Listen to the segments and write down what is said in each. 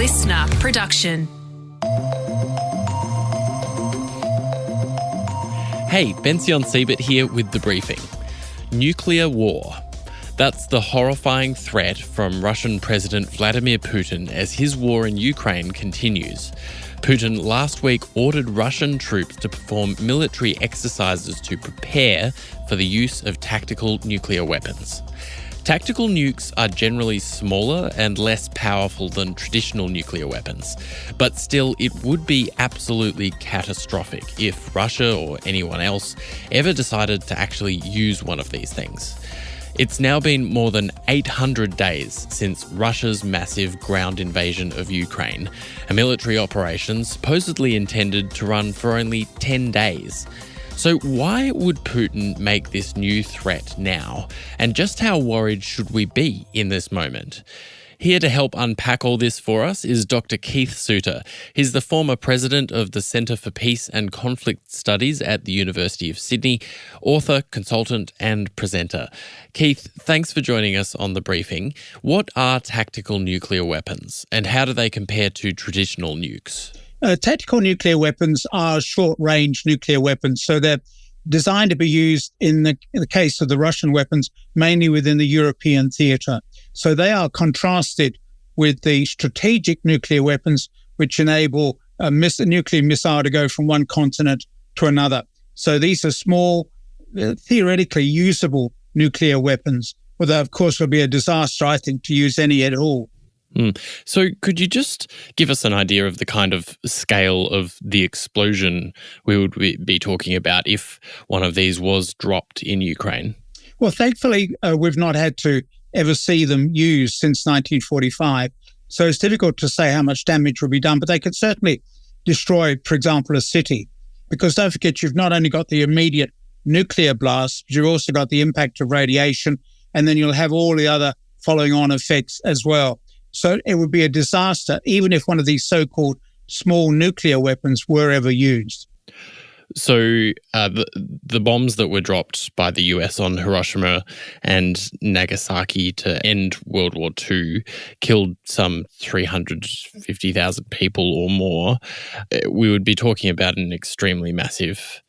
listener production. Hey, Benison here with The Briefing. Nuclear war. That's the horrifying threat from Russian President Vladimir Putin as his war in Ukraine continues. Putin last week ordered Russian troops to perform military exercises to prepare for the use of tactical nuclear weapons. Tactical nukes are generally smaller and less powerful than traditional nuclear weapons, but still it would be absolutely catastrophic if Russia or anyone else ever decided to actually use one of these things. It's now been more than 800 days since Russia's massive ground invasion of Ukraine, a military operation supposedly intended to run for only 10 days. So why would Putin make this new threat now? And just how worried should we be in this moment? Here to help unpack all this for us is Dr Keith Suter. He's the former president of the Centre for Peace and Conflict Studies at the University of Sydney, author, consultant and presenter. Keith, thanks for joining us on The Briefing. What are tactical nuclear weapons and how do they compare to traditional nukes? Tactical nuclear weapons are short-range nuclear weapons, so they're designed to be used in the case of the Russian weapons, mainly within the European theatre. So they are contrasted with the strategic nuclear weapons, which enable a nuclear missile to go from one continent to another. So these are small, theoretically usable nuclear weapons, although of course it would be a disaster, I think, to use any at all. So could you just give us an idea of the kind of scale of the explosion we would be talking about if one of these was dropped in Ukraine? Well, thankfully, we've not had to ever see them used since 1945. So it's difficult to say how much damage will be done, but they could certainly destroy, for example, a city. Because don't forget, you've not only got the immediate nuclear blast, but you've also got the impact of radiation, and then you'll have all the other following on effects as well. So it would be a disaster, even if one of these so-called small nuclear weapons were ever used. So the bombs that were dropped by the US on Hiroshima and Nagasaki to end World War II killed some 350,000 people or more. We would be talking about an extremely massive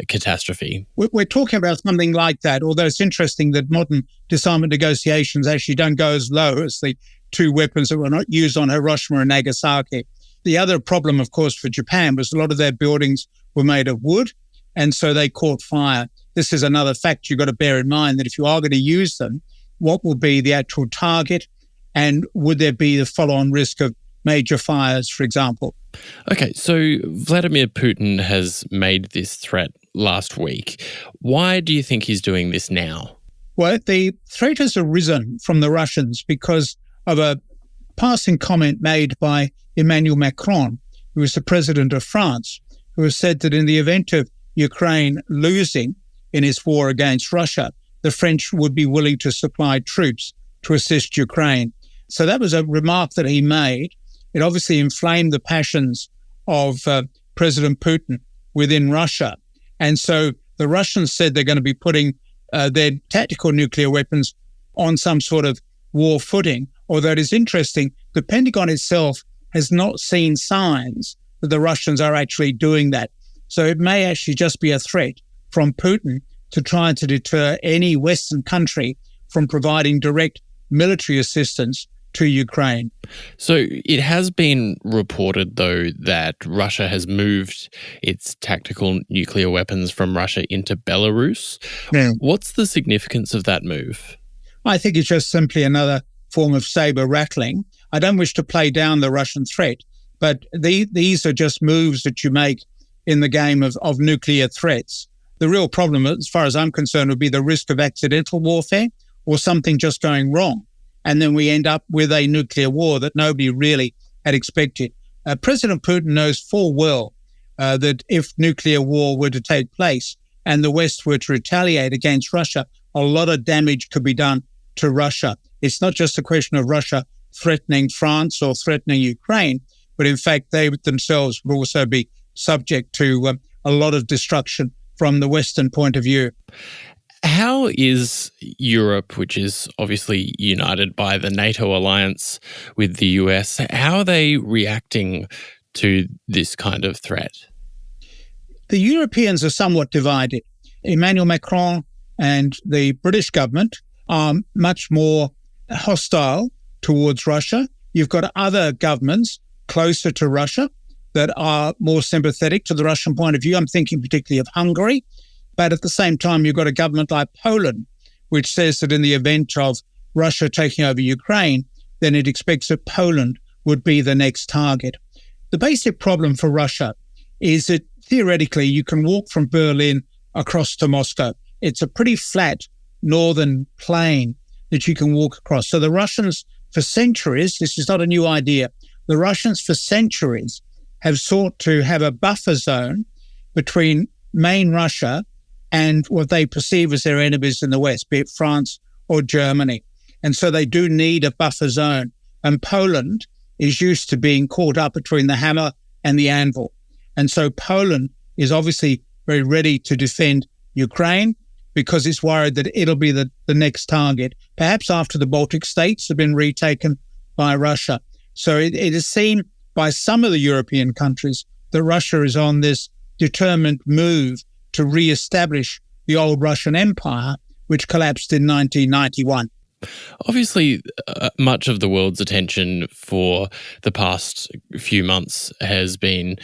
catastrophe. We're talking about something like that, although it's interesting that modern disarmament negotiations actually don't go as low as the two weapons that were not used on Hiroshima and Nagasaki. The other problem, of course, for Japan was a lot of their buildings were made of wood, and so they caught fire. This is another fact you've got to bear in mind, that if you are going to use them, what will be the actual target, and would there be the follow-on risk of major fires, for example? Okay, so Vladimir Putin has made this threat last week. Why do you think he's doing this now? Well, the threat has arisen from the Russians because of a passing comment made by Emmanuel Macron, who is the president of France, who has said that in the event of Ukraine losing in its war against Russia, the French would be willing to supply troops to assist Ukraine. So that was a remark that he made. It obviously inflamed the passions of President Putin within Russia. And so the Russians said they're going to be putting their tactical nuclear weapons on some sort of war footing. Although it is interesting, the Pentagon itself has not seen signs that the Russians are actually doing that. So it may actually just be a threat from Putin to try to deter any Western country from providing direct military assistance to Ukraine. So it has been reported, though, that Russia has moved its tactical nuclear weapons from Russia into Belarus. Yeah. What's the significance of that move? I think it's just simply another form of saber rattling. I don't wish to play down the Russian threat, but these are just moves that you make in the game of nuclear threats. The real problem, as far as I'm concerned, would be the risk of accidental warfare or something just going wrong. And then we end up with a nuclear war that nobody really had expected. President Putin knows full well that if nuclear war were to take place and the West were to retaliate against Russia, a lot of damage could be done to Russia. It's not just a question of Russia threatening France or threatening Ukraine, but in fact, they themselves would also be subject to a lot of destruction from the Western point of view. How is Europe, which is obviously united by the NATO alliance with the US, how are they reacting to this kind of threat? The Europeans are somewhat divided. Emmanuel Macron and the British government are much more hostile towards Russia. You've got other governments closer to Russia that are more sympathetic to the Russian point of view. I'm thinking particularly of Hungary. But at the same time, you've got a government like Poland, which says that in the event of Russia taking over Ukraine, then it expects that Poland would be the next target. The basic problem for Russia is that theoretically you can walk from Berlin across to Moscow. It's a pretty flat northern plain that you can walk across. So the Russians, for centuries, this is not a new idea, the Russians for centuries have sought to have a buffer zone between main Russia and what they perceive as their enemies in the West, be it France or Germany. And so they do need a buffer zone. And Poland is used to being caught up between the hammer and the anvil. And so Poland is obviously very ready to defend Ukraine because it's worried that it'll be the next target, perhaps after the Baltic states have been retaken by Russia. So it is seen by some of the European countries that Russia is on this determined move to re-establish the old Russian Empire, which collapsed in 1991. Obviously, much of the world's attention for the past few months has been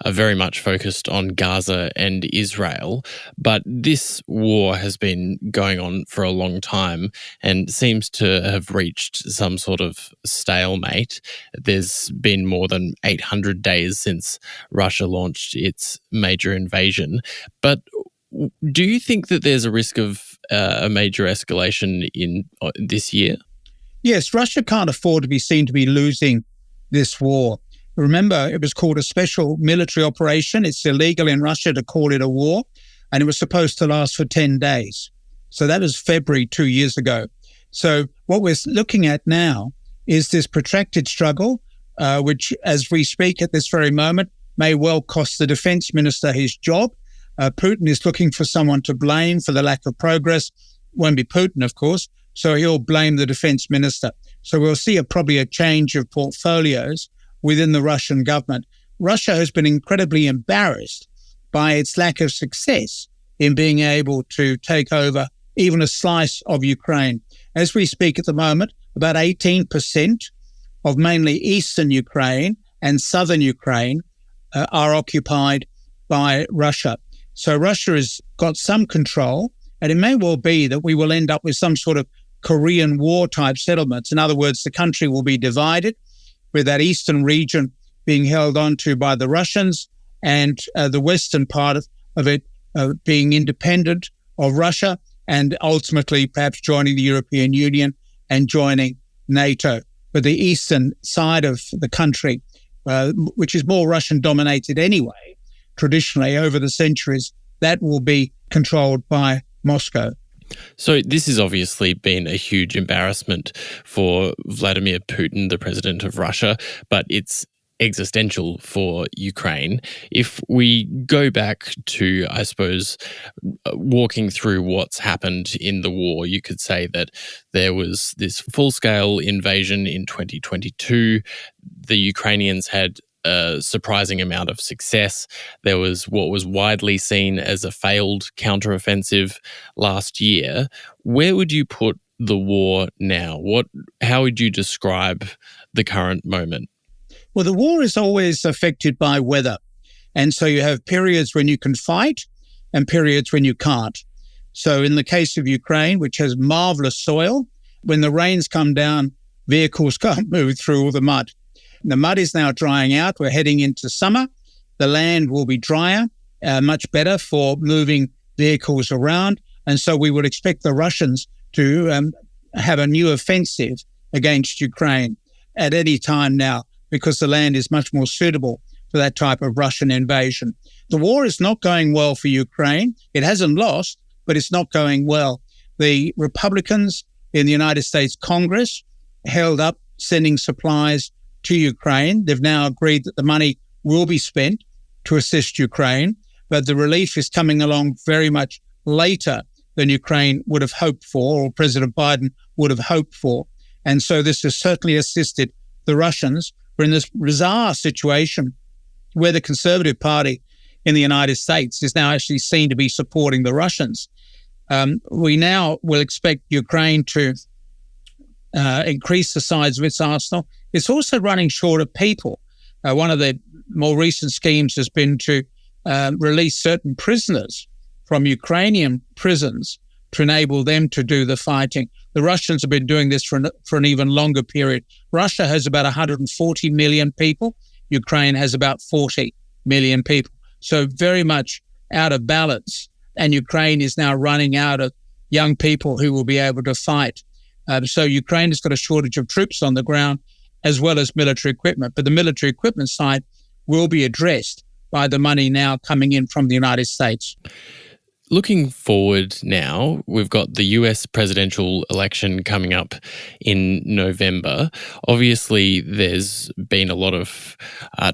very much focused on Gaza and Israel, but this war has been going on for a long time and seems to have reached some sort of stalemate. There's been more than 800 days since Russia launched its major invasion, but do you think that there's a risk of a major escalation in this year? Yes, Russia can't afford to be seen to be losing this war. Remember, it was called a special military operation. It's illegal in Russia to call it a war, and it was supposed to last for 10 days. So that was February 2 years ago. So what we're looking at now is this protracted struggle, which, as we speak at this very moment, may well cost the defense minister his job. Putin is looking for someone to blame for the lack of progress. Won't be Putin, of course, so he'll blame the defense minister. So we'll see probably a change of portfolios within the Russian government. Russia has been incredibly embarrassed by its lack of success in being able to take over even a slice of Ukraine. As we speak at the moment, about 18% of mainly eastern Ukraine and southern Ukraine are occupied by Russia. So Russia has got some control, and it may well be that we will end up with some sort of Korean War type settlements. In other words, the country will be divided, with that eastern region being held onto by the Russians and the western part of it being independent of Russia and ultimately perhaps joining the European Union and joining NATO. But the eastern side of the country, which is more Russian dominated anyway, traditionally over the centuries, that will be controlled by Moscow. So this has obviously been a huge embarrassment for Vladimir Putin, the president of Russia, but it's existential for Ukraine. If we go back to, I suppose, walking through what's happened in the war, you could say that there was this full-scale invasion in 2022. The Ukrainians had a surprising amount of success. There was what was widely seen as a failed counteroffensive last year. Where would you put the war now? How would you describe the current moment? Well, the war is always affected by weather. And so you have periods when you can fight and periods when you can't. So in the case of Ukraine, which has marvelous soil, when the rains come down, vehicles can't move through all the mud. The mud is now drying out. We're heading into summer. The land will be drier, much better for moving vehicles around. And so we would expect the Russians to have a new offensive against Ukraine at any time now, because the land is much more suitable for that type of Russian invasion. The war is not going well for Ukraine. It hasn't lost, but it's not going well. The Republicans in the United States Congress held up sending supplies to Ukraine. They've now agreed that the money will be spent to assist Ukraine, but the relief is coming along very much later than Ukraine would have hoped for, or President Biden would have hoped for. And so this has certainly assisted the Russians. We're in this bizarre situation where the Conservative Party in the United States is now actually seen to be supporting the Russians. We now will expect Ukraine to increase the size of its arsenal. It's also running short of people. One of the more recent schemes has been to release certain prisoners from Ukrainian prisons to enable them to do the fighting. The Russians have been doing this for an even longer period. Russia has about 140 million people. Ukraine has about 40 million people. So very much out of balance. And Ukraine is now running out of young people who will be able to fight. So Ukraine has got a shortage of troops on the ground as well as military equipment. But the military equipment side will be addressed by the money now coming in from the United States. Looking forward now, we've got the US presidential election coming up in November. Obviously, there's been a lot of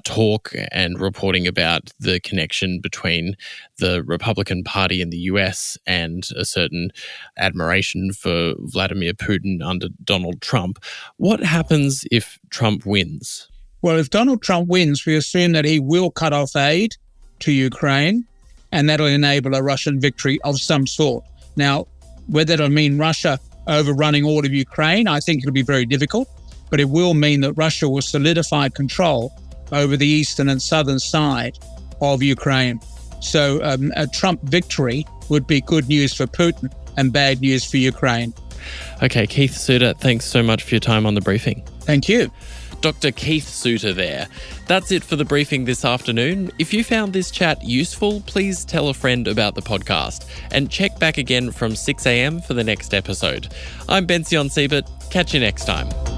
talk and reporting about the connection between the Republican Party in the US and a certain admiration for Vladimir Putin under Donald Trump. What happens if Trump wins? Well, if Donald Trump wins, we assume that he will cut off aid to Ukraine, and that'll enable a Russian victory of some sort. Now, whether it'll mean Russia overrunning all of Ukraine, I think it'll be very difficult, but it will mean that Russia will solidify control over the eastern and southern side of Ukraine. So a Trump victory would be good news for Putin and bad news for Ukraine. Okay, Keith Suter, thanks so much for your time on The Briefing. Thank you. Dr. Keith Suter there. That's it for The Briefing this afternoon. If you found this chat useful, please tell a friend about the podcast and check back again from 6 a.m. for the next episode. I'm Benison. Catch you next time.